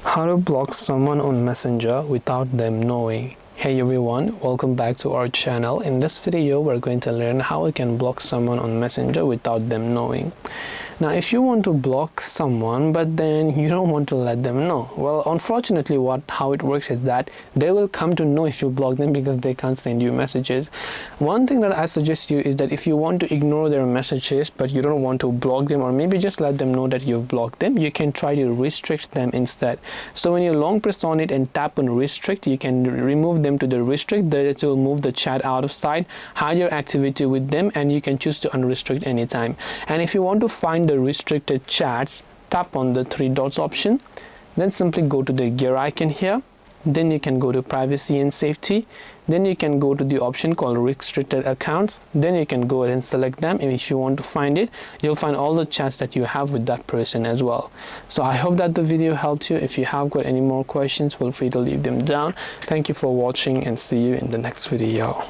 How to block someone on Messenger without them knowing. Hey everyone, welcome back to our channel. In this video, we're going to learn how we can block someone on Messenger without them knowing. Now, if you want to block someone but then you don't want to let them know, well, unfortunately how it works is that they will come to know if you block them because they can't send you messages. One thing that I suggest you is that if you want to ignore their messages but you don't want to block them, or maybe just let them know that you've blocked them, you can try to restrict them instead. So when you long press on it and tap on restrict, you can remove them to the restrict. That will move the chat out of sight, hide your activity with them, and you can choose to unrestrict anytime. And if you want to find the restricted chats, tap on the three dots option, then simply go to the gear icon here, then you can go to privacy and safety, then you can go to the option called restricted accounts, then you can go ahead and select them, and if you want to find it, you'll find all the chats that you have with that person as well. So I hope that the video helped you. If you have got any more questions, feel free to leave them down. Thank you for watching and see you in the next video.